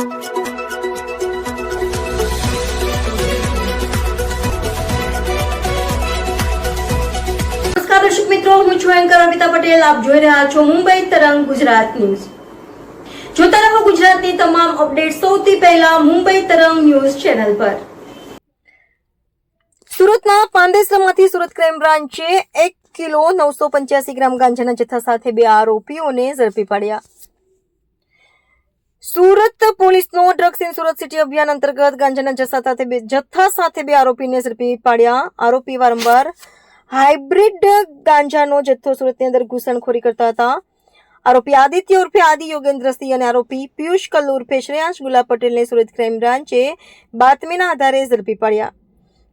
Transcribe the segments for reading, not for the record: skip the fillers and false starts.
દર્શક મિત્રો, હું છું એન્કર અમિતા પટેલ. આપ જોઈ રહ્યા છો મુંબઈ તરંગ ગુજરાત ન્યૂઝ. જોતા રહો ગુજરાતની તમામ અપડેટ સૌથી પહેલા મુંબઈ તરંગ ન્યૂઝ ચેનલ પર. સુરતના પાંદેસરામાંથી સુરત ક્રાઇમ બ્રાન્ચે 1 કિલો 985 ગ્રામ ગાંજાના જથ્થા સાથે 2 આરોપીઓને ઝડપી પાડ્યા. સુરત પોલીસનો ડ્રગ્સ ઇન સુરત સિટી અભિયાન અંતર્ગત ગાંજાના જથ્થા સાથે 2 આરોપીને ઝડપી પાડ્યા. આરોપી વારંવાર હાઇબ્રિડ ગાંજાનો જથ્થો સુરતની અંદર ઘૂસણખોરી કરતા હતા. આરોપી આદિત્ય ઉર્ફે આદિ યોગેન્દ્રસિંહ અને આરોપી પિયુષ કલ્લુ ઉર્ફે શ્રેયાંશ ગુલાબ પટેલને સુરત ક્રાઇમ બ્રાન્ચે બાતમીના આધારે ઝડપી પાડ્યા.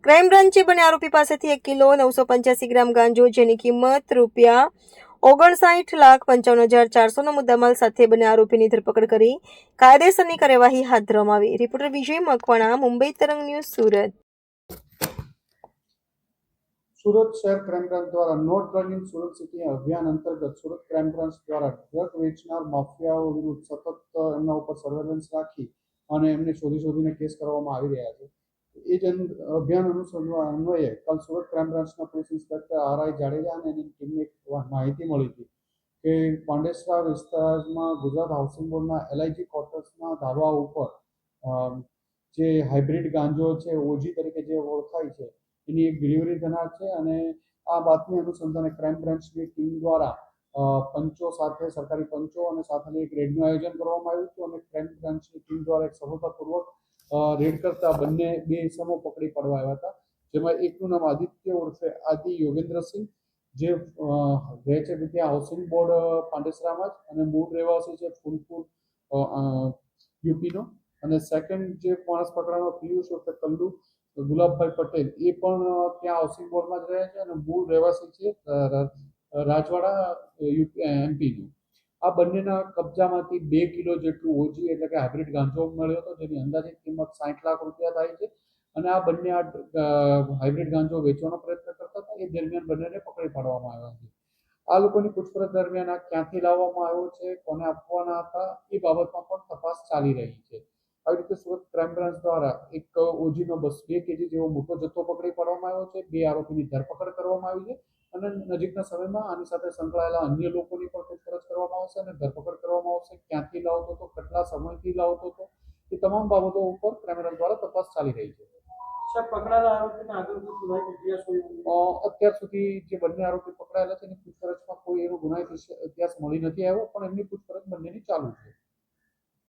ક્રાઇમ બ્રાન્ચે બંને આરોપી પાસેથી 1 કિલો 985 ગ્રામ ગાંજો જેની કિંમત ₹59,55,400 મુદ્દામાલ સાથે બંને આરોપીની ધરપકડ કરી કાયદેસરની કાર્યવાહી હાથ ધરવામાં આવી. રિપોર્ટર વિજય મકવાણા, મુંબઈ તરંગ ન્યૂઝ, સુરત. સુરત શહેર ક્રાઇમ બ્રાન્ચ દ્વારા નો ડ્રગ ઇન સુરત સિટી અભિયાન અંતર્ગત સુરત ક્રાઇમ બ્રાન્ચ દ્વારા ડ્રગ વેચનાર માફિયાઓ વિરુદ્ધ સતત એમના ઉપર સર્વેલન્સ રાખી અને એમને શોધીને કેસ કરવામાં આવી રહ્યા છે. એ જ અભિયાન અન્વયે કાલ સુરત ક્રાઇમ બ્રાન્ચના પોલીસ ઇન્સ્પેક્ટર R.I. જાડેજા અને એની ટીમને એક માહિતી મળી હતી કે પાંડેસરા વિસ્તારમાં ગુજરાત હાઉસિંગ બોર્ડના LIG ક્વાર્ટર્સના ધાબા ઉપર જે હાઇબ્રિડ ગાંજો છે, ઓજી તરીકે જે ઓળખાય છે, એની એક ડિલિવરી થનાર છે. અને આ બાતમી અનુસંધાને ક્રાઇમ બ્રાન્ચની ટીમ દ્વારા પંચો સાથે, સરકારી પંચો અને સાથે એક રેડનું આયોજન કરવામાં આવ્યું હતું. અને ક્રાઇમ બ્રાન્ચની ટીમ દ્વારા એક સફળતાપૂર્વક રેડ કરતા બે ઇસમો પકડી પાડવા આવ્યા હતા. જેમાં એકનું નામ આદિત્ય ઉર્ફે આદિ યોગેન્દ્રસિંહ, જે રહે છે ત્યાં હાઉસિંગ બોર્ડ પાંડેસરામાં જ અને મૂળ રહેવાસી છે ફૂલપુર યુપીનો. અને સેકન્ડ જે માણસ પકડાનો પિયુષ ઉર્ફે કલ્લુ ગુલાબભાઈ પટેલ, એ પણ ત્યાં હાઉસિંગ બોર્ડમાં જ રહે છે અને મૂળ રહેવાસી છે રાજવાડા MP નું. આ બંનેના કબજામાંથી 2 કિલો જેટલું ઓજી એટલે કે હાઇબ્રિડ ગાંજો મળ્યો હતો, જેની અંદાજિત કિંમત 60 લાખ રૂપિયા થાય છે. અને આ બંને હાઇબ્રિડ ગાંજો વેચવાનો પ્રયત્ન કરતા હતા. એ દરમિયાન બંનેને પકડી પાડવામાં આવ્યા છે. આ લોકોની પૂછપરછ દરમિયાન આ ક્યાંથી લાવવામાં આવ્યો છે, કોને આપવાના હતા, એ બાબતમાં પણ તપાસ ચાલી રહી છે. આવી રીતે સુરત ક્રાઇમ બ્રાન્ચ દ્વારા એક ઓજીનો 2 કેજી જેવો મોટો જથ્થો પકડી પાડવામાં આવ્યો છે. 2 આરોપીની ધરપકડ કરવામાં આવી છે અને નજીકના સમયમાં આની સાથે સંકળાયેલા અન્ય લોકોની પણ પૂછપરછ કરવામાં આવશે અને ધરપકડ કરવામાં આવશે. ક્યાંથી લાવતો હતો, કેટલા સમયથી લાવતો હતો, એ તમામ બાબતો ઉપર ક્રાઇમ બ્રાન્ચ દ્વારા તપાસ ચાલી રહી છે. અત્યાર સુધી જે બંને આરોપી પકડાયેલા છે એની પૂછપરછમાં કોઈ એનો ગુનાહિત ઇતિહાસ મળી નથી આવ્યો, પણ એમની પૂછપરછ બંનેની ચાલુ છે.